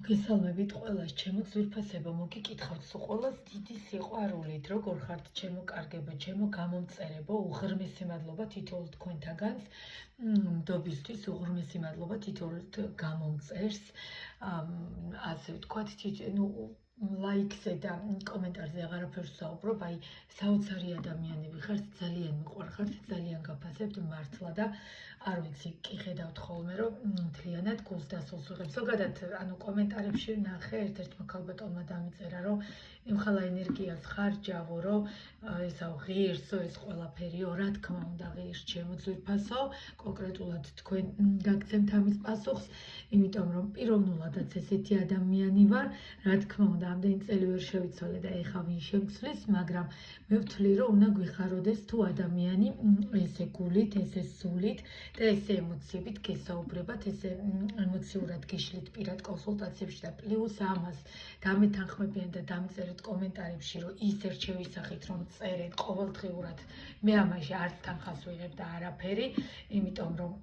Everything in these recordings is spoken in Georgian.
მოგესალმებით ყველას, ჩემო ძვირფასებო, მოგიკითხავთ სულ ყველას დიდი სიყვარულით, როგორ ხართ ჩემო კარგებო, ჩემო გამომწერებო, უღრმესი მადლობა თითოეულ თქვენთაგანს, მდობისთვის უღრმესი მადლობა თითოეულ გამომწერს, ასე ვთქვათ, ლაიქზე და კომენტარზე აღარაფერს ვსაუბრობ, აი საოცარი ადამიანები ხართ, ძალიან მიყვარხართ, ძალიან გაფასებთ მართლა და არ ვიცი, კი ხედავთ ხოლმე, რომ მთლიანად გულს დასულს ვიღებ. ზოგადად, კომენტარებში ვნახე, ერთ-ერთმა ქალბატონმა დამიწერა, რომ იმხელა ენერგიას ხარჯავო, რომ ესა ღირსო ეს ყველაფერიო, რა თქმა უნდა, ღირს ჩემო ძვირფასო, კონკრეტულად თქვენ გაგცემთ ამის პასუხს, იმიტომ რომ პიროვნულადაც ესეთი ადამიანი ვარ, რა თქმა უნდა, ამდენი წელი ვერ შევიცვალე და ეხა ვინ შემცვლის, მაგრამ მე ვთვლი, რომ უნდა გვიხაროდეს თუ ადამიანი ესე გულით, ესე სულით და ესე ემოციებით გესაუბრებათ, ესე ემოციურად გიშლით პირად კონსულტაციებში და პლუს ამას დამეთანხმებიან და დამწერეთ კომენტარებში, რომ ის ერჩევისახით, რომ წერეთ ყოველდღიურად, მე ამაში არც თანხას ვიღებ და არაფერი, იმიტომ რომ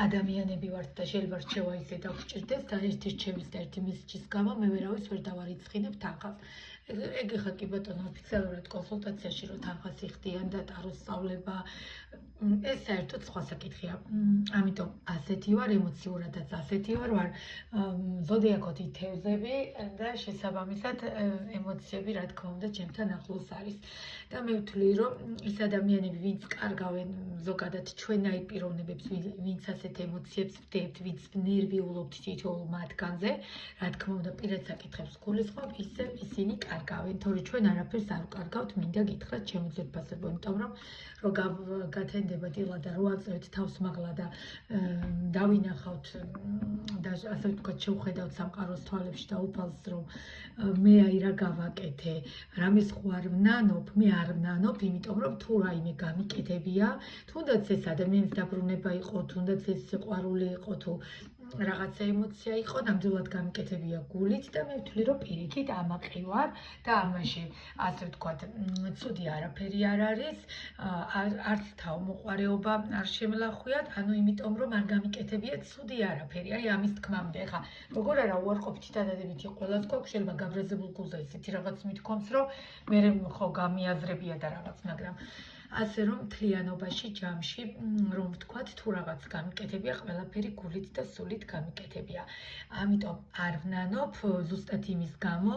ადამიანები ვართ და შეიძლება რჩევა ისე დაგჭირდეს და ერთი რჩევის და ერთი მესიჯის გამო მე ვერავის ვერ დავარიცხინებ თანხას. ეგ ხა კი ბატონო ოფიციალურად კონსულტაციაში რომ თანხას იხდიან და ტაროს სწავლება ეს საერთოდ სხვა საკითხია. ამიტომ ასეთი ვარ, ემოციურადაც ასეთი ვარ ზოდიაქოთი თევზები და შესაბამისად ემოციები რა თქმა უნდა ჩემთან ახლოს არის. და მე ვთვლი, რომ ის ადამიანები, ვინც კარგავენ ზოგადად ჩვენაირ პიროვნებებს, ვინც ასეთ ემოციებს ვდებთ, ვინც ნერვიულობთ თითოეულ მათგანზე, რა თქმა უნდა პირად საკითხებს გულისხმობ, ისევ ისინი კარგავენ, თორე ჩვენ არაფერს არ ვკარგავთ, მინდა გითხრათ ჩემო ძვირფასებო, იმიტომ რომ გათენდება დილა და რო აწევთ თავს მაგლა და დავინახავთ და ასე ვთქვათ შევხედავთ სამყაროს თვალებში და უფალს რომ მე აი რა გავაკეთე, რამეს ხო არ ვნანობ, მე არ ვნანობ, იმიტომ რომ თუ რაიმე გამიკეთებია, თუნდაც ეს ადამიანის დაბრუნება იყო, თუნდაც ეს სიყვარული იყო, თუ რაღაცა ემოცია იყო, ნამდვილად გამიკეთებია გულით და მე ვთვლი, რომ პირიქით ამაყი ვარ და ამაში ასე ვთქვათ, ცუდი არაფერი არ არის, არც თავმოყარეობა არ შემლახვიათ, ანუ იმიტომ რომ არ გამიკეთებია ცუდი არაფერი, აი ამის თქმამდე. ხა როგორ არა უარყოფითი დადადებითი ყველას გვაქვს, შეიძლება გაბრაზებულ გულზე ისეთი რაღაც მithქვამს, რომ მე ხო გამიაზრებია და რაღაც, მაგრამ ასე რომ მთლიანობაში ჯამში რომ ვთქვათ, თუ რაღაც გამიკეთებია, ყველაფერი გულით და სულით გამიკეთებია. ამიტომ არ ვნანობ ზუსტად იმის გამო,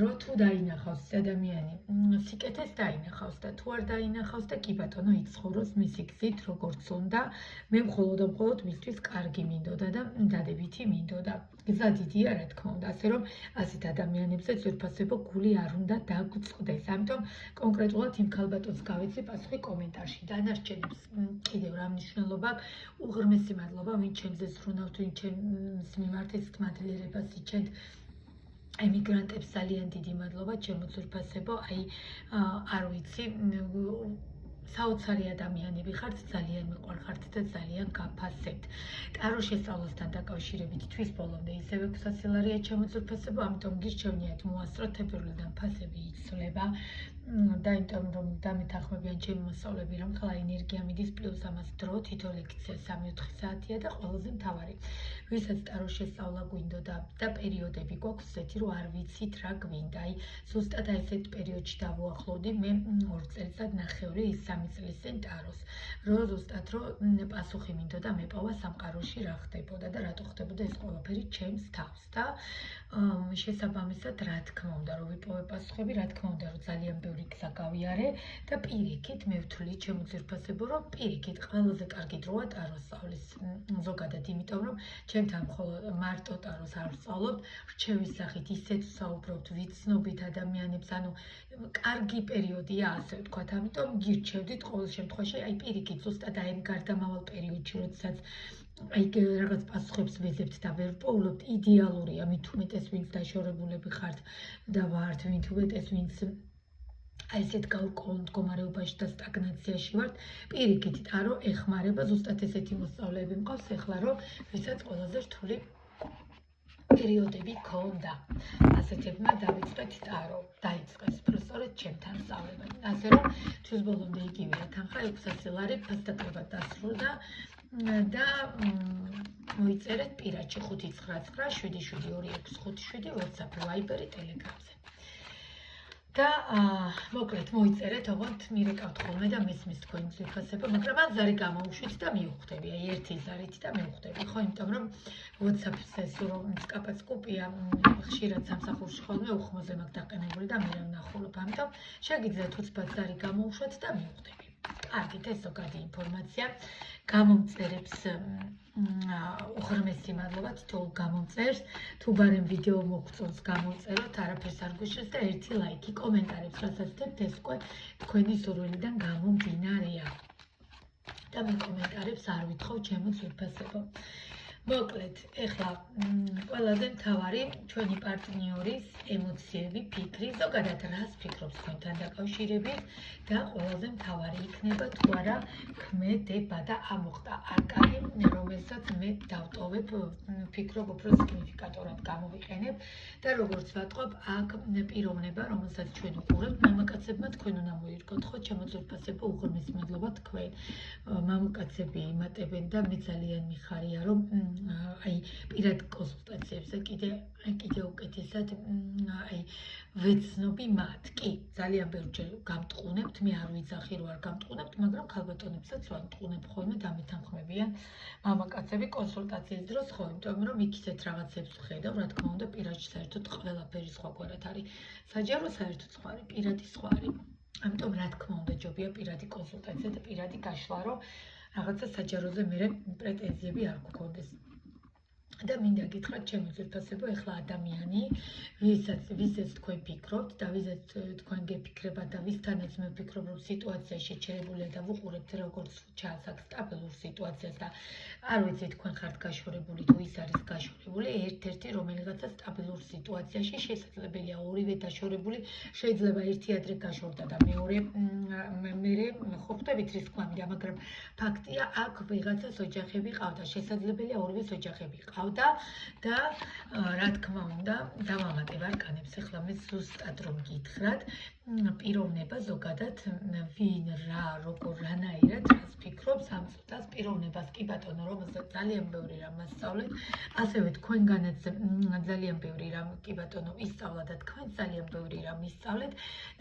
რომ თუ დაინახავს ადამიანი, სიკეთეს დაინახავს და თუ არ დაინახავს და კი ბატონო იცხოვროს მისი გზით, როგორც უნდა, მე მხოლოდ და მხოლოდ მისთვის კარგი მინდოდა და დადებითი მინდოდა. გზა დიდია, რა თქმა უნდა, ასე რომ ასეთ ადამიანებზე ძვირფასებო გული არ უნდა დაგუწყდეს. ამიტომ კონკრეტულად იმ ქალბატონს გავეცი პასუხი კომენტარში. დანარჩენებს კიდევ რა მნიშვნელობა აქვს? უღრმესი მადლობა, ვინ ჩემზე ზრუნავთ, ვინ ჩემს მიმართ ესეთ მადლიერებას იჩენთ. ემიგრანტებს ძალიან დიდი მადლობა, ჩემო ძვირფასებო, აი არ ვიცი, საოცარი ადამიანები ხართ, ძალიან მიყვარხართ და ძალიან გაფასებთ. ტაროს შესწავლასთან დაკავშირებით თვის ბოლომდე ისევე გვსაცილარია ჩემო ძვირფასებო, ამიტომ გირჩევნიათ მოასწროთ, თებერვლიდან ფასები იცვლება და იმიტომ რომ დამეთანხმებიან ჩემი მოსწავლეები, რომ ხლა ენერგია მიდის პლუს ამას დრო, თითო ლექცია 3-4 საათია და ყველაზე მთავარი, ვისაც ტაროს შესწავლა გვინდოდა და პერიოდები გვაქვს ესეთი, რომ არ ვიცით რა გვინდა. აი ზუსტად ესეთ პერიოდში დავუახლოვდი მე 2 წელიწად-ნახევრი ის 3 წლის წინ ტაროს, რომ ზუსტად რომ პასუხი მინდოდა მეპოვა სამყაროში რა ხდებოდა და რატო ხდებოდა ეს ყველაფერი ჩემს თავს და შესაბამისად რა თქმა უნდა რომ ვიპოვე პასუხები, რა თქმა უნდა რომ ძალიან ბევრი გზა გავიარე და პირიქით მე ვთვლი ჩემო ძვირფასებო, რომ პირიქით ყველაზე კარგი დროა ტაროს სწავლის ზოგადად, იმიტომ რომ ჩემთან მხოლოდ მარტო ტაროს არ ვსწავლობთ, რჩევის სახით ისეთ ვსაუბრობთ, ვიცნობით ადამიანებს, ანუ კარგი პერიოდია, ასე ვთქვათ, ამიტომ გირჩევდით ყოველ შემთხვევაში, აი პირიქით ზუსტად აი გარდამავალ პერიოდში, როდესაც აი რაღაც პასუხებს ვეძებთ და ვერ პოულობთ, იდეალურია, მით უმეტეს ვინც დაშორებულები ხართ და ვართ, მით უმეტეს ვინც აი ესეთ გაურკვეველ მდგომარეობაში და სტაგნაციაში ვართ, პირიქით ტარო ეხმარება, ზუსტად ესეთი მოსწავლეები მყავს ეხლა, რომ ვისაც ყველაზე რთული პერიოდები ქონდა. ასეთებმა დავიწყეთ ტარო, დაიწყეს სწორედ ჩემთან სწავლება. ასე რომ თვის ბოლომდე იგივეა თანხა 600 ლარი ფასდატრება დასრულდა და მოიწერეთ პირადში 599772757 WhatsApp, Viber-ი, Telegram-ზე. და მოკლედ მოიწერეთ, ოღონდ მირეკავთ ხოლმე და მესმის თქვენი ძვირფასება, მაგრამ ან ზარი გამოვუშვით და მივხვდები, აი ერთი ზარით და მივხვდები, ხო, იმიტომ რომ WhatsApp-ზე რომ სკაპაც კუპია, ხშირად სამსახურში ხოლმე უხმოზე მაქვს დაყენებული და მე რა ვნახულობ, ამიტომ შეგიძლიათ უცბად ზარი გამოვუშვათ და მივხვდები. კარგით, ეს ზოგადი ინფორმაცია. გამომწერებს უღრმესი მადლობა თითოეულ გამომწერს. თუ ბარემ ვიდეო მოგწონს გამომწეროთ, არაფერს არ გვიშლებს და ერთი ლაიქი, კომენტარებს რასაც დებთ, ეს უკვე თქვენი სურვილიდან გამომდინარეა. და მე კომენტარებს არ ვითხოვ ჩემო ძვირფასებო. მოკლედ, ეხლა ყველაზე მთავარი ჩვენი პარტნიორის ემოციები, ფიქრი, ზოგადად რას ფიქრობს თქვენთან დაკავშირებით და ყველაზე მთავარი იქნება თუ არა ქმედება და ამოხდა არკანი, რომელსაც მე დავტოვებ, ფიქრობ უფრო სიგნიფიკატორად გამოვიყენებ და როგორც ვატყობ, აქ პიროვნება, რომელსაც ჩვენ ვუყურებთ, მამაკაცებმა თქვენ უნდა მოირგოთ, ხო, ჩემო ძვირფასებო, უღრმესი მადლობა თქვენ. მამაკაცები იმატებენ და მე ძალიან მიხარია, რომ აი პირად კონსულტაციებზე კიდე უკეთესად აი ვეცნობი მათ. კი, ძალიან ბევრჯერ გამტყუნებთ, მე არ ვიძახი რომ არ გამტყუნებთ, მაგრამ ქალბატონებსაც ვამტყუნებ ხოლმე და მეთანხმებიან მამაკაცები კონსულტაციის დროს, ხო, იმიტომ რომ იქ ისეთ რაღაცებს ვხედავ, რა თქმა უნდა, პირადში საერთოდ ყველაფერი სხვაგვარად არის. საჯარო საერთოდ სხვა არის, პირადი სხვა არის. ამიტომ რა თქმა უნდა, ჯობია პირადი კონსულტაცია და პირადი გაშლა, რომ რაღაცა საჯაროზე მერე პრეტენზიები არ გქონდეს. და მინდა გითხრათ, ჩემო ძვირფასებო, ეხლა ადამიანი, ვისაც თქვენ ფიქრობთ და ვისაც თქვენ გეფიქრებათ და ვისთანაც მე ვფიქრობ, რომ სიტუაცია შეჩერებულია და ვუყურებთ როგორც ჩანს აქ სტაბილურ სიტუაციას და არ ვიცი თქვენ ხართ გაშორებული თუ ის არის გაშორებული, ერთ-ერთი რომელიღაცა სტაბილურ სიტუაციაში შესაძლებელია ორივე დაშორებული, შეიძლება ერთი ადრე გაშორდა და მეორე მერე ხო ხვდებით რის თქმა მინდა, მაგრამ ფაქტია აქ ვიღაცას ოჯახები ყავდა, შესაძლებელია ორივეს ოჯახები ყავდა და რა თქმა უნდა დავამატებ არკანებს, ეხლა მე ზუსტად რომ გითხრათ, პიროვნება ზოგადად ვინ რა როგორ რანაირად რას ფიქრობს ამ წუთას პიროვნებას, კი ბატონო, რომელსაც ძალიან ბევრი რამ ასწავლეთ, ასევე თქვენგანაც ძალიან ბევრი რამ კი ბატონო ისწავლა და თქვენ ძალიან ბევრი რამ ისწავლეთ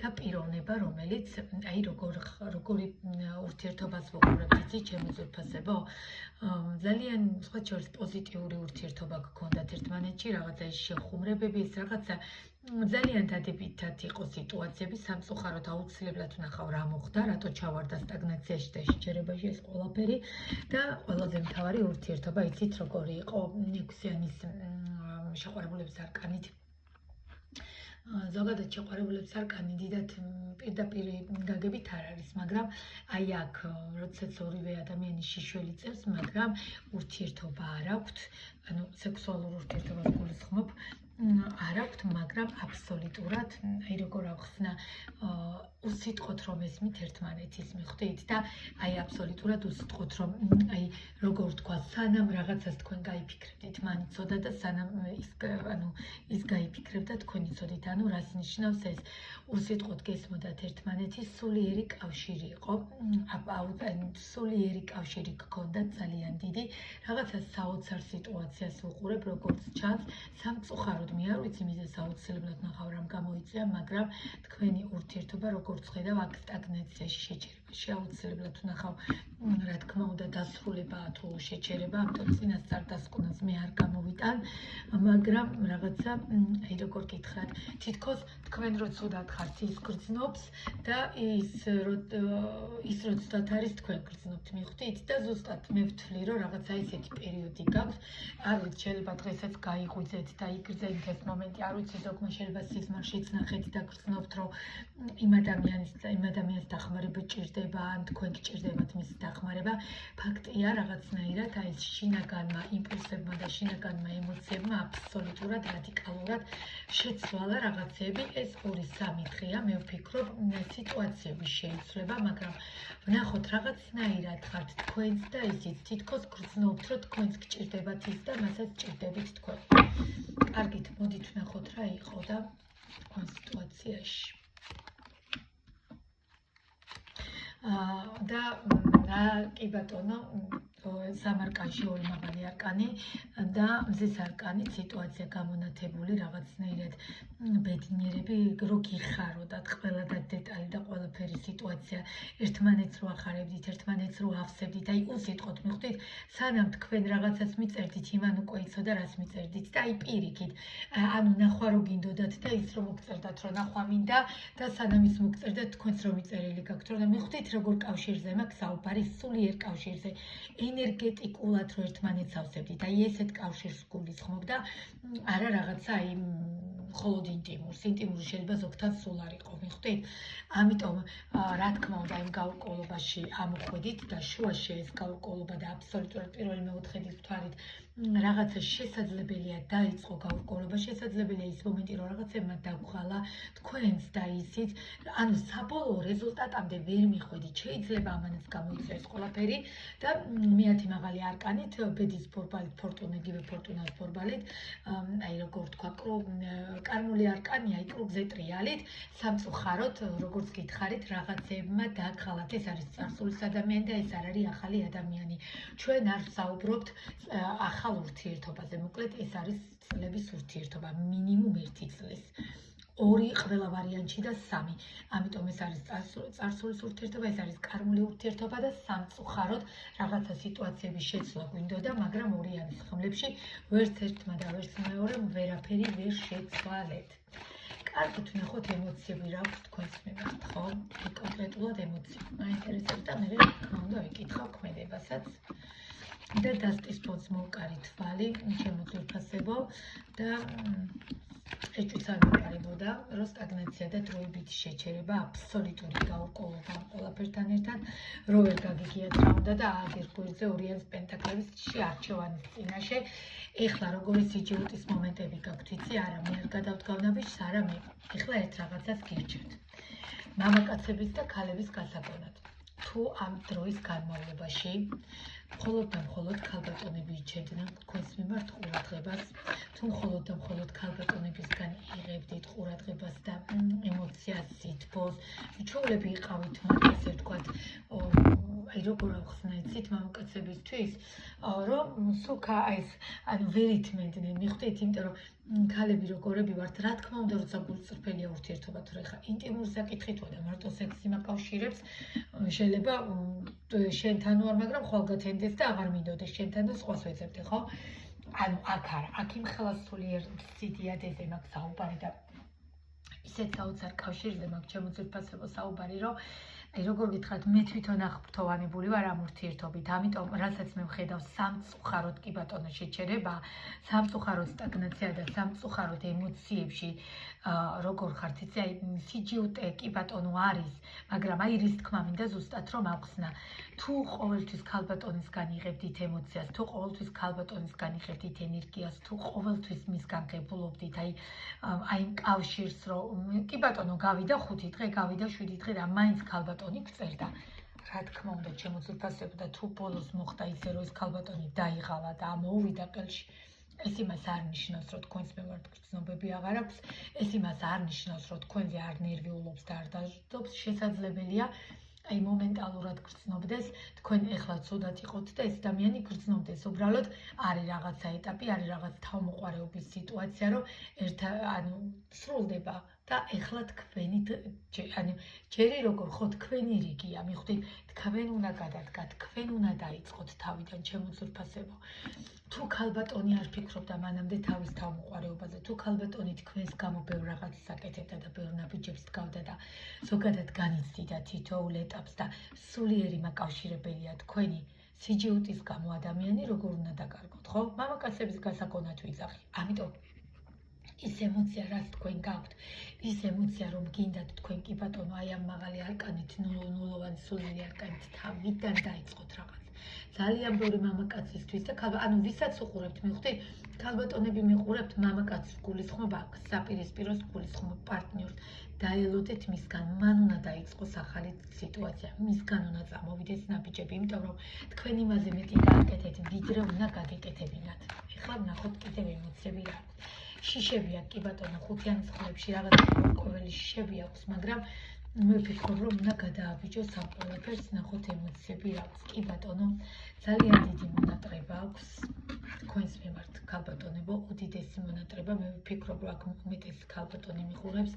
და პიროვნება, რომელიც აი როგორი ურთიერთობას ვუყურებთ, იცით ჩემო ძვირფასებო, ძალიან სხვა შორის პოზიტიური ურთიერთობა გქონდათ ერთმანეთში, რაღაცა ის შეხუმრებები, ეს რაღაცა ძალიან დადებითად იყო სიტუაციები, სამწუხაროდ აუცილებლად ვნახავ რა მოხდა, რატო ჩავარდა სტაგნაციაში და შეჩერებაში ეს ყველაფერი და ყველაზე მთავარი ურთიერთობა იცით როგორი იყო 6-იანის შეყვარებულების არკანით. ზოგადად შეყვარებულების არკანი დიდად პირდაპირ გაგებით არ არის, მაგრამ აი აქ როდესაც ორივე ადამიანი შიშველი წერს, მაგრამ ურთიერთობა არ აქვთ, ანუ სექსუალურ ურთიერთობას გულისხმობ, არ აქვთ, მაგრამ აბსოლუტურად, აი როგორ ავხსნა, უსიტყვოთ რომ ესმით ერთმანეთის, მიხვდით და აი აბსოლუტურად უსიტყვოთ რომ აი როგორ თქვა, სანამ რაღაცას თქვენ გაიფიქრებდით, მან იცოდა და სანამ ის გაიფიქრებდა, თქვენ იცოდით, ანუ რას ნიშნავს ეს? უსიტყვოდ გესმოდათ ერთმანეთის, სულიერი კავშირი იყო, სულიერი კავშირი გქონდათ ძალიან დიდი, რაღაცა საოცარ სიტუაციას ვუყურებ, როგორც ჩანს, სამწუხაროდ მე არ ვიცი მიზეზს აუცილებლად ნახავ რამ გამოიწვია, მაგრამ თქვენი ურთიერთობა როგორც ხედავ აქ სტაგნაციაში შეჩერებაში აუცილებლად ვნახავ, რა თქმა უნდა დასრულებაა თუ შეჩერება, ამიტომ წინასწარ დასკვნას მე არ გამოვიტან, მაგრამ რაღაცა აი როგორ გითხრათ, თითქოს თქვენ რო ცუდად ხართ ის გრძნობს და ის რო ცუდად არის თქვენ გრძნობთ, მიხვდით და ზუსტად მე ვთვლი რომ რაღაცა ისეთი პერიოდი გაქვს, არ ვიცი შეიძლება დღესაც გაიღვიძეთ და იგრძელით ეს მომენტი, არ ვიცი ზოგმა შეიძლება სიზმარშიც ნახეთ და გრძნობთ რომ იმ ადამიანის დახმარება ჭირდება, ან თქვენ გჭირდებათ მისი დახმარება, ფაქტია რაღაცნაირად აი ეს შინაგანმა იმპულსებმა და შინაგანმა ემოციებმა აბსოლუტურად რადიკალურად შეცვალა რაღაცები, ეს 2-3 დღეა, მე ვფიქრობ, სიტუაციები შეიცვლება, მაგრამ ვნახოთ რაღაცნაირად ხართ თქვენც და ისიც თითქოს გრძნობთ, რომ თქვენც გჭირდებათ ის და მასაც ჭირდებით თქვენ. კარგით, მოდით ვნახოთ რა იყო და თქვენ სიტუაციაში. და კი ბატონო, სამარკანში ორი მაღალი არკანი და მზის არკანი სიტუაცია გამონათებული რაღაცნაირად ბედნიერები რო გიხაროდათ ყველა და დეტალი და ყველაფერი სიტუაცია ერთმანეთს რო ახარებდით, ერთმანეთს რო ავსებდით, აი უსიტყვოდ მიხვდით, სანამ თქვენ რაღაცას მიწერდით, იმან უკვე იცოდა რას მიწერდით და აი პირიქით, ანუ ნახვა რო გინდოდათ და ის რომ მოგწერდათ, რომ ნახვა მინდა და სანამ ის მოგწერდათ, თქვენც რომ მიწერილი გაქვთ, რომ მიხვდით როგორ კავშირზე მაქვს საუბარი, სულიერ კავშირზე, ენერგეტიკულად რო ერთმანეთს ავსებდით, აი ესეთ კავშირს გულისხმობ და არა რაღაცა აი მხოლოდ ინტიმური შეიძლება ზოგთან სულ არ იყო, მიხვდით? ამიტომ რა თქმა უნდა იმ გაურკვევლობაში ამოხვედით და შუაში ეს გაურკვევლობა და აბსოლუტურად პირველი მეოთხედის თვალით რაღაცა შესაძლებელია დაიწყო გაურკვევლობა, შესაძლებელია ის მომენტი, რომ რაღაცებმა დაგღალა თქვენს და ისიც, ანუ საბოლოო რეზულტატამდე ვერ მიხვედით, შეიძლება ამანაც გამოიწვიოს ყველაფერი და მეათი მაღალი არკანით, ბედის ბორბალით, ფორტუნეგივე ფორტუნას ბორბალით, აი როგორ თქვა, კარმული არკანია, აი კრუგზე ტრიალით, სამწუხაროდ, როგორც გითხარით, რაღაცებმა დაგღალათ, ეს არის წარსულის ადამიანი და ეს არ არის ახალი ადამიანი. ჩვენ არ ვსაუბრობთ ახალ ურთიერთობაზე, მოკლედ ეს არის წლების ურთიერთობა, მინიმუმ 1 წლის. 2 ყველა ვარიანტში და 3. ამიტომ ეს არის წარსულის ურთიერთობა, ეს არის კარმული ურთიერთობა და სამწუხაროდ რაღაცა სიტუაციების შეცვლა გვინდოდა, მაგრამ ორიანის ხმლებში ვერც ერთმა და ვერც მეორემ ვერაფერი ვერ შეცვალეთ. კარგით ვნახოთ ემოციები რა აქვს თქვენს მიმართ, ხო? კონკრეტულად ემოციები. მაინტერესებს და მე რა თქმა უნდა ვიკითხავ ქმედებასაც. და დასტის ფონს მოვკარი თვალი, ჩემო ძვირფასებო და ეჭვიც არ მიყარებოდა, რომ სტაგნაცია და დროებითი შეჩერება, აბსოლუტური გაურკვევლობა ყველაფერთან ერთად, რო ვერ გაგიგიათ რა უნდა და აგერ გვერდზე ორიანის პენტაკლების არჩევანის წინაშე. ეხლა როგორი სიჯუტის მომენტები გაქვთ, იცი, არა მე არ გადავდგავნაბიჯს, არა მე. ეხლა ერთ რაღაცას გირჩევთ. მამაკაცების და ქალების გასაგონად. თუ ამ დროის განმავლობაში მხოლოდ და მხოლოდ ქალბატონები ირჩევდნენ თქვენს მიმართ ყურადღებას, თუ მხოლოდ და მხოლოდ ქალბატონებისგან იღებდით ყურადღებას და ემოციას, სითბოს, ჩვეულები იყავით მათ, ესე ვთქვათ, აი როგორ ახსნა იცით მამაკაცებისთვის, რომ სულკა ეს ანუ ვერ ითმენდნენ, მიხვდით, იმიტომ რომ ქალები როგორები ვართ, რა თქმა უნდა, როცა გულწრფელია ურთიერთობა, თუ ხა ინტიმურ საკითხითო და მარტო სექსი მაკავშირებს, შეიძლება შენთან ვარ, მაგრამ ხვალგათენდეს და აღარ მინდოდეს შენთან და სხვას ვეძებდე, ხო? ანუ აქ არა, აქ იმხელა სულიერ სიდიადეზე მაქვს საუბარი და ისეთ საოცარ კავშირზე მაქვს ჩემო ძვირფასებო საუბარი, რომ აი როგორ გითხრათ, მე თვითონ აღფრთოვანებული ვარ ამ ურთიერთობით, ამიტომ რასაც მე ვხედავ სამწუხაროდ კი ბატონო შეჩერება, სამწუხაროდ სტაგნაცია და სამწუხაროდ ემოციებში როგორ ხართ, იცი, აი სიჯუტე კი ბატონო არის, მაგრამ აი რის თქმა მინდა ზუსტად რომ აღხსნა, თუ ყოველთვის ქალბატონისგან იღებდით ემოციას, თუ ყოველთვის ქალბატონისგან იღებდით ენერგიას, თუ ყოველთვის მისგან ღებულობდით, აი კავშირს რომ კი ბატონო გავიდა 5 დღე, გავიდა 7 დღე და მაინც ქალბატონი გწერდა. რა თქმა უნდა, ჩემო ძვირფასებო და თუ ბოლოს მოხდა ისე, რომ ეს ქალბატონი დაიღალა და ამოუვიდა ყელში, ეს იმას არ ნიშნავს, რომ თქვენს მიმართ გრძნობები აღარ აქვს, ეს იმას არ ნიშნავს, რომ თქვენზე არ ნერვიულობს და არ დაჟდობს, შესაძლებელია აი მომენტალურად გრძნობდეს, თქვენ ეხლა ცუდად იყოთ და ეს ადამიანი გრძნობდეს, უბრალოდ არის რაღაცა ეტაპი, არის რაღაც თავმოყარეობის სიტუაცია, რომ ანუ სრულდება და ეხლა თქვენი ანუ ჯერი როგორ ხო თქვენი რიგია, მიხვდით, თქვენ უნდა გადადგათ, თქვენ უნდა დაიწყოთ თავიდან, ჩემო ძვირფასებო. თუ ქალბატონი არ ფიქრობდა მანამდე თავის თავმოყარეობაზე, თუ ქალბატონი თქვენს გამო ბევრ რაღაცას აკეთებდა და ბევრ ნაბიჯებს დგავდა და ზოგადად განიცდიდა თითოეულ ეტაპს და სულიერი მაკავშირებელია თქვენი სიჯუტის გამო ადამიანი, როგორ უნდა დაკარგოთ, ხო? მამაკაცების გასაგონად ვიძახი. ამიტომ ის ემოცია, რაც თქვენ გაქვთ, ის ემოცია, რომ გინდათ თქვენ კი ბატონო, აი ამ მაღალი არკანით, ნულოვანი სულიერი არკანით თავიდან დაიწყოთ რაღაც. ძალიან ბევრი მამაკაცისთვის და ანუ ვისაც უყურებთ, მიხვდით, ქალბატონები მიყურებთ, მამაკაცს გულისხმობა აქვს, საპირისპიროს გულისხმობა პარტნიორს, დაელოდეთ მისგან, მან უნდა დაიწყოს ახალი სიტუაცია, მისგან უნდა წამოვიდეს ნაბიჯები, იმიტომ რომ თქვენ იმაზე მეტი გააკეთეთ, ვიდრე უნდა გაგეკეთებინათ. ეხლა ვნახოთ კიდევ ემოციები რა აქვს. შიშები აქვს, კი ბატონო, ხუთიანის ხმლებში რაღაც ყოველი შიშები აქვს, მაგრამ მე ვფიქრობ, რომ უნდა გადააბიჯოს ამ ყველაფერს, ნახოთ ემოციები აქვს. კი ბატონო, ძალიან დიდი მონატრება აქვს თქვენს მიმართ, ქალბატონებო, უდიდესი მონატრება. მე ვფიქრობ, რომ აქ უმეტესი ქალბატონი მიხურებს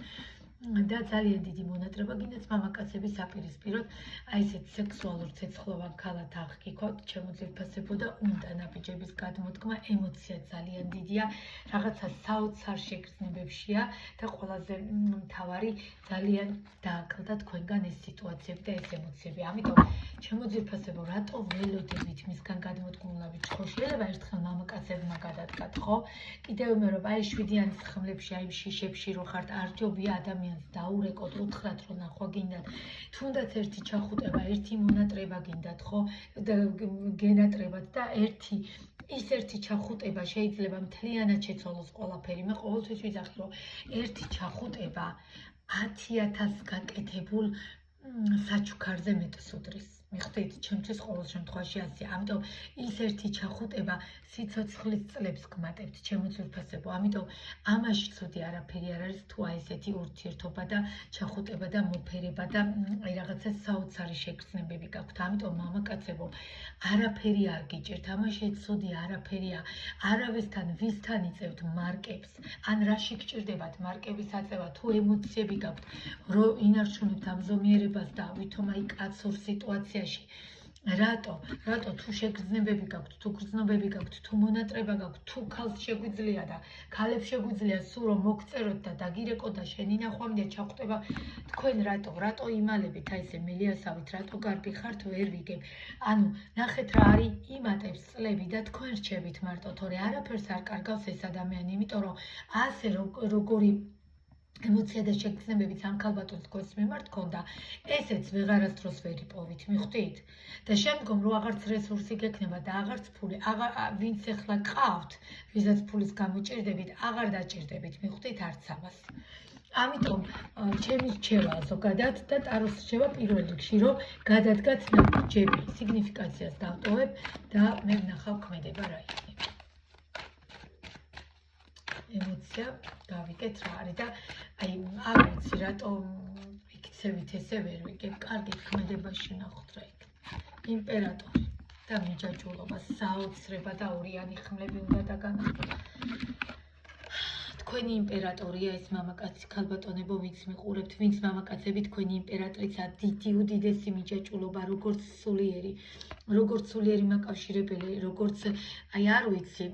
და ძალიან დიდი მონატრება გინდათ მამაკაცების საპირისპიროდ, აი ესეთ სექსუალურ ცეცხლოვან ქალად აღგიქოთ, ჩემო ძვირფასებო და უნდა ნაბიჯების გადმოდგმა, ემოცია ძალიან დიდია, რაღაცა საოცარ შეგრძნებებშია და ყველაზე მთავარი ძალიან დააკლდა თქვენგან ეს სიტუაციები და ეს ემოციები. ამიტომ ჩემო ძვირფასებო, რატო ველოდებით მისგან გადმოდგმულობით? ხო, შეიძლება ერთხელ მამაკაცებმა გადადგათ, ხო? კიდევ მე რომ აი 7-იანის ხმლებში, აი შიშებში რო ხართ, არ ჯობია ადამიანს დაურეკოთ, უთხრათ რომ ნახვა გინდათ. თუნდაც ერთი ჩახუტება, ერთი მონატრება გინდათ, ხო? გენატრებათ და ის ერთი ჩახუტება შეიძლება მთლიანად შეცვალოს ყველაფერი. მე ყოველთვის ვიძახი, რომ ერთი ჩახუტება 10,000 გაკეთებულ საჩუქარზე მეტს უდრის. მიხდით, ჩემთვის ყოველ შემთხვევაში ასეა. ამიტომ ის ერთი ჩახუტება სიცოცხლის წლებს გმატებთ, ჩემო ძვირფასებო. ამიტომ ამაში ცუდი არაფერი არ არის, თუ აი ესეთი ურთიერთობა და ჩახუტება და მოფერება და აი რაღაცა საოცარი შეგრძნებები გაქვთ. ამიტომ მამაკაცებო, არაფერი არ გიჭირთ, ამაში ცუდი არაფერია. არავისთან ვისთან იწევთ მარკებს, ან რაში გჭირდებათ მარკების აწევა, თუ ემოციები გაქვთ, რომ ინარჩუნებთ ამზომიერებას და ვითომ აი კაცურ სიტუაციაში. რატო თუ შეგრძნებები გაქვთ, თუ გრძნობები გაქვთ, თუ მონატრება გაქვთ, თუ ქალს შეგვიძლია და ქალებს შეგვიძლია სულ რომ მოგწეროთ და დაგირეკოთ და შენი ნახვამდა ჩახუტება, თქვენ რატო იმალებით აი ესე მელიასავით, რატო კარგი ხართ, ვერ ვიგებ. ანუ ნახეთ რა არის იმატებს წლები და თქვენ რჩებით მარტო, თორე არაფერს არ კარგავს ეს ადამიანი, იმიტომ რომ ასე როგორი ემოცია და შეგრძნებებიც ამ ქალბატონს თქვენს მიმართ ქონდა, ესეც ვეღარასდროს ვერ იპოვით, მიხვდით? და შემდგომ რო აღარც რესურსი გექნება და აღარც ფული, ვინც ეხლა ყავთ, ვისაც ფულის გამოჭირდებით, აღარ დაჭირდებით, მიხვდით არც ამას. ამიტომ ჩემი რჩევაა ზოგადად და ტაროს რჩევა პირველ რიგში, რომ გადადგათ ნაბიჯები, სიგნიფიკაციას დავტოვებ და მე ვნახავ ქმედება რა იქნება. ემოცია დავიკეთ რა არის და აი არ ვიცი რატო იქცევით ესე ვერ ვიგებ. კარგი ქმედებაში ნახოთ რა იქნება. იმპერატორი და მიჯაჭვულობა, საოცრება და ორიანი ხმლები უნდა დაგანახოთ. თქვენი იმპერატორია ეს მამაკაცი ქალბატონებო, ვინც მიყურებთ, ვინც მამაკაცები თქვენი იმპერატრიცა, დიდი უდიდესი მიჯაჭვულობა, როგორც სულიერი მაკავშირებელი, როგორც აი არ ვიცი,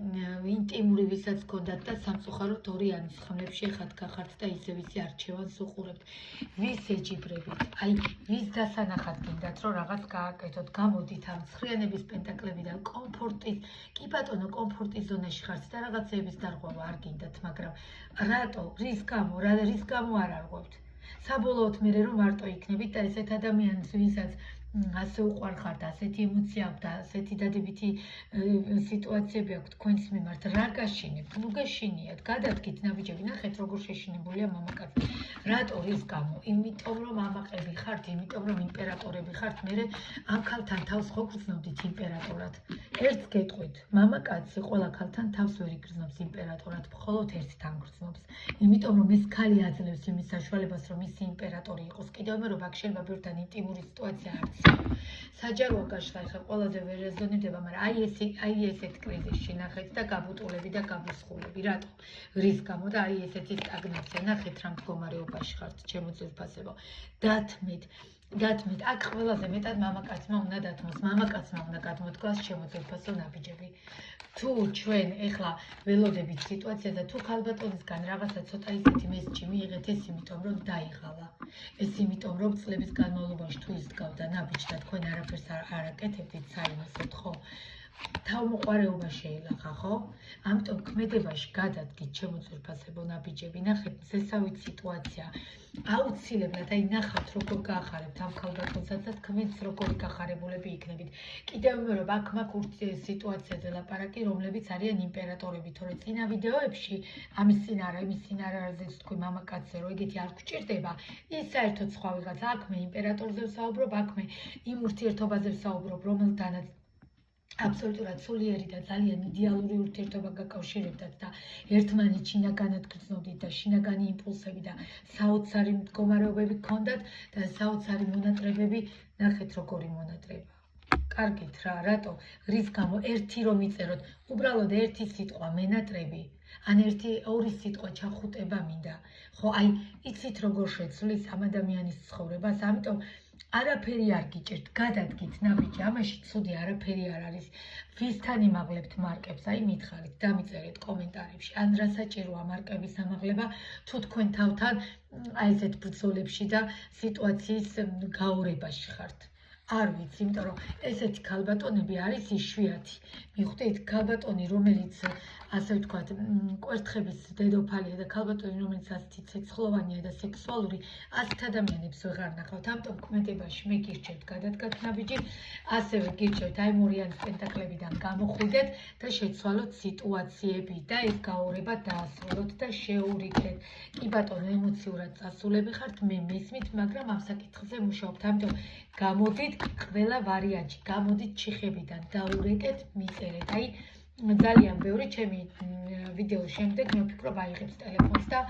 ინტიმური ვისაც გქონდათ და სამწუხაროდ ორიანის ხმლებში ხართ გახართ და ისე ვიცი არჩევანს უყურებთ. ვის ეჯიბრებით? აი ვის დასანახად გინდათ რომ რაღაც გააკეთოთ, გამოდით ამ ცხრიანების პენტაკლებიდან კომფორტის, კი ბატონო, კომფორტის ზონაში ხართ და რაღაცეების დარღვევა არ გინდათ, მაგრამ რატო? რის გამო არ არღვევთ? საბოლოოდ მე რომ მარტო იქნებით და ესეთ ადამიანს, ვისაც ასე უყვარხართ, ასეთი ემოცია აქვს და ასეთი დადებითი სიტუაციები აქვს თქვენს მიმართ, რა გაშინებთ? ნუ გეშინიათ, გადადგით ნაბიჯები, ნახეთ როგორ შეშინებულია მამაკაცი. რატო? რის გამო? იმიტომ რომ ამაყები ხართ, იმიტომ რომ იმპერატორები ხართ, მე ამ ქალთან თავს ხო გრძნობდით იმპერატორად. ერთს გეტყვით, მამაკაცი ყველა ქალთან თავს ვერ იგრძნობს იმპერატორად, მხოლოდ ერთთან გრძნობს. იმიტომ რომ ეს ქალი აძლევს იმის საშუალებას, რომ ის იმპერატორი იყოს. კიდევ მე რომ აქ შეიძლება ბევრთან ინტიმური სიტუაცია არც საჯაროა გაშლა, ხა ყველაზე ვერ რეზონირდება, მაგრამ აი ესეთ კრიზისში ნახეთ და გაბუტულები და გაბუსხულები. რატო? რის გამო და აი ესეთი სტაგნაცია, ნახეთ რა მდგომარეობაში ხართ, ჩემო ძვირფასებო. დათმეთ, აქ ყველაზე მეტად მამაკაცმა უნდა დათმოს, მამაკაცმა უნდა გადმოდგას ჩემო ძვირფასო ნაბიჯები. თუ ჩვენ ეხლა ველოდებით სიტუაციას და თუ ქალბატონისგან რაღაცა ცოტა ისეთი მესიჯი მიიღეთ, ეს იმიტომ რომ დაიღალა. ეს იმიტომ რომ წლების განმავლობაში თუ ის დგავდა ნაბიჯს და თქვენ არაფერს არ აკეთებდით საიმასოდ, ხო? თავმოყარეობა შეილახა, ხო? ამიტომ ქმედებაში გადადგით ჩემო ძვირფასებო ნაბიჯები, ნახეთ ზესავით სიტუაცია. აუცილებლად აი ნახავთ როგორ გაახარებთ ამ ქალბატონსაც და თქვენც როგორი გახარებულები იქნებით. კიდევ მე რომ აქ მაქვს სიტუაციაზე ლაპარაკი, რომლებიც არიან იმპერატორები, თორე წინა ვიდეოებში ამის წინარაზე თქვი მამაკაცზე რომ ეგეთი არ გჭირდება, ის საერთოდ სხვა ვიღაცა. აქ მე იმპერატორზე ვსაუბრობ, აქ მე იმ ურთიერთობაზე ვსაუბრობ, რომელთანაც აბსოლუტურად სულიერი და ძალიან იდეალური ურთიერთობა გაკავშირებდათ და ერთმანეთს შინაგანად გრძნობდით და შინაგანი იმპულსები და საოცარი მდგომარეობები გქონდათ და საოცარი მონატრებები. ნახეთ როგორი მონატრება. კარგით რა, რატო? რის გამო ერთი რომ იწეროთ, უბრალოდ ერთი სიტყვა მენატრები, ან ორი სიტყვა ჩახუტება მინდა. ხო, აი, იცით როგორ შეცვლის ამ ადამიანის ცხოვრებას, ამიტომ არაფერი არ გიჭირთ, გადადგით ნაბიჯი, ამაში ცუდი არაფერი არ არის. ვისთან იმაღლებთ მარკებს, აი მითხარით, დამიწერეთ კომენტარებში, ან რა საჭიროა მარკების ამაღლება, თუ თქვენ თავთან აი ესეთ ბრძოლებში და სიტუაციის გაურებაში ხართ. არ ვიცი, იმიტომ რომ ესეთი ქალბატონები არის იშვიათი. მიხვდით, ქალბატონი, რომელიც ასე ვთქვათ, კვერთხების დედოფალია და ქალბატონი, რომელიც ასეთი ცეცხლოვანია და სექსუალური, ასეთ ადამიანებს ვეღარ ნახავთ. ამიტომ კომენტებაში მე გირჩევთ გადადგათ ნაბიჯი, ასევე გირჩევთ აი მორიანის პენტაკლებიდან გამოხვიდეთ და შეცვალოთ სიტუაციები და ეს გაურება დაასრულოთ და შეურიგდეთ. კი ბატონო, ემოციურად წასულები ხართ, მე მესმით, მაგრამ ამ საკითხზე მუშაობთ. ამიტომ გამოდით ყველა ვარიანტში, გამოდით ჩიხებიდან, დაურეკეთ, მიწერეთ. აი ძალიან ბევრი ჩემი ვიდეოს შემდეგ მე ვფიქრობ აიღებს ტელეფონს და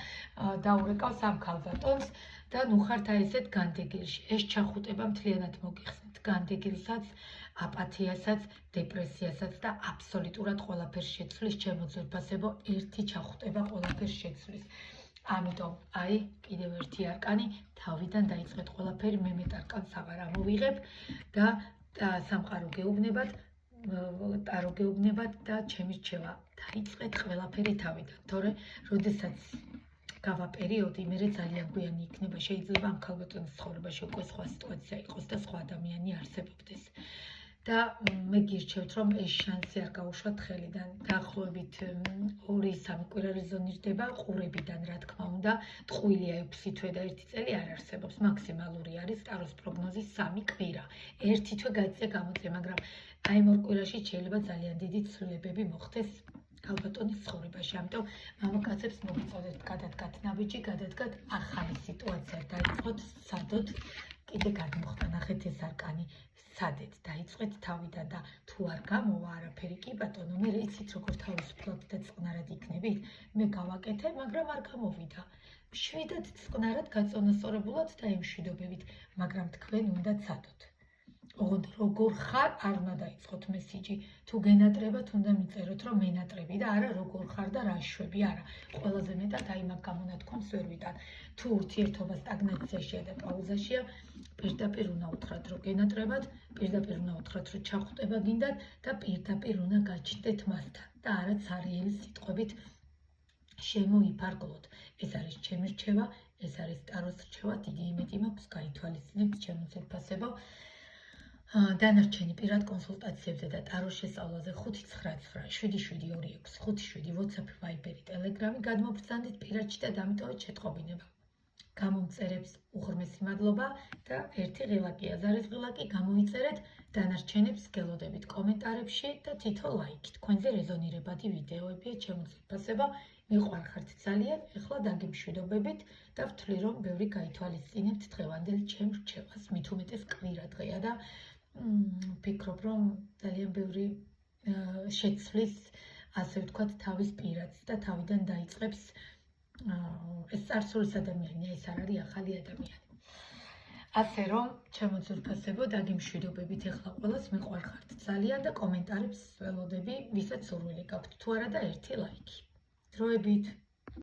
დაურეკავს ამ ქალბატონს და ნუ ხართ აი ესეთ განდეგილში. ეს ჩახუტება მთლიანად მოგიხსნით განდეგილსაც, აპათიასაც, დეპრესიასაც და აბსოლუტურად ყველაფერს შეცვლის. ჩემო ძვირფასებო, ერთი ჩახუტება ყველაფერს შეცვლის. ამიტომ აი კიდევ ერთი არკანი, თავიდან დაიწყეთ ყველაფერი, მე მეტ არკანს აღარ ამოვიღებ და სამყარო გეუბნებათ, ტარო გეუბნებათ და ჩემი რჩევა დაიწყეთ ყველაფერი თავიდან, თორე როდესაც გავა პერიოდი, მე ძალიან გვიანი იქნება, შეიძლება ამ ქალბატონის ცხოვრებაში უკვე სხვა სიტუაცია იყოს და სხვა ადამიანი არსებობდეს. და მე გირჩევთ, რომ ეს შანსი არ გაუშვათ ხელიდან. დაახლოებით 2-3 კვირა რეზონირდება ყურებიდან, რა თქმა უნდა, ტყუილია 6 თვე და 1 წელი არ არსებობს. მაქსიმალური არის ტაროს პროგნოზის 3 კვირა. 1 თვე გაწია გამოწია, მაგრამ აი ამ 2 კვირაში შეიძლება ძალიან დიდი ცვლილებები მოხდეს ქალბატონის ცხოვრებაში. ამიტომ მამაკაცებს მოგიწოდეთ გადადგათ ნაბიჯი, გადადგათ ახალი სიტუაცია, დაიწყოთ სადოთ, კიდე გადმოხდა, ნახეთ ეს არკანი. სადეთ დაიწყეთ თავიდან და თუ არ გამოვა არაფერი, კი ბატონო, მე იცით როგორ თავისუფლად და წყნარად იქნებით, მე გავაკეთე, მაგრამ არ გამოვიდა. მშვიდად წყნარად გაწონასწორებულად და იმ მშვიდობებით, მაგრამ თქვენ უნდა ცადოთ. ოღონდ როგორ ხარ, არ უნდა დაიწყოთ მესიჯი. თუ გენატრებათ, უნდა მიწეროთ, რომ მენატრები და არა როგორ ხარ და რა შვები, არა. ყველაზე მეტად აი მაგ გამონათქვამს ვერ ვიტან. თუ ურთიერთობა სტაგნაციაშია და პაუზაშია, პირდაპირ უნდა უთხრათ, რომ გენატრებათ, პირდაპირ უნდა უთხრათ, რომ ჩახუტება გინდათ და პირდაპირ უნდა გაჩნდეთ მასთან და არა ცარიელი სიტყვებით შემოიფარგლოთ. ეს არის ჩემი რჩევა, ეს არის ტაროს რჩევა, დიდი იმედი მაქვს, გაითვალისწინებთ ჩემო ძვირფასებო. დანარჩენი პირად კონსულტაციებზე და ტაროს შესწავლაზე 5997726 5726 WhatsApp, Viber, Telegram გადმობრძანდით პირადში და დამიტოვეთ შეტყობინება. გამომწერებს უღრმესი მადლობა და ერთი ღილაკი, აზარის ღილაკი გამოიწერეთ, დანარჩენებს გელოდებით კომენტარებში და თითო ლაიკი. თქვენზე რეზონირებადი ვიდეოებია, ჩემო ძვირფასებო, მიყვარხართ ძალიან, ეხლა დაგემშვიდობებით და ვთვლი, რომ ბევრი გაითვალისწინებთ დღევანდელ ჩემ რჩევას, მით უმეტეს კვირა დღეა და ვფიქრობ, რომ ძალიან ბევრი შეცვლის, ასე ვთქვათ, თავის პირადს და თავიდან დაიწყებს ეს წარსულის ადამიანია, ეს არ არის ახალი ადამიანი. ასე რომ, ჩემო ძვირფასებო, დაგემშვიდობებით ეხლა ყველას, მიყვარხართ ძალიან და კომენტარებს ველოდები, ვისაც სურვილი გაქვთ, თუ არა და ერთი ლაიკი. დროებით.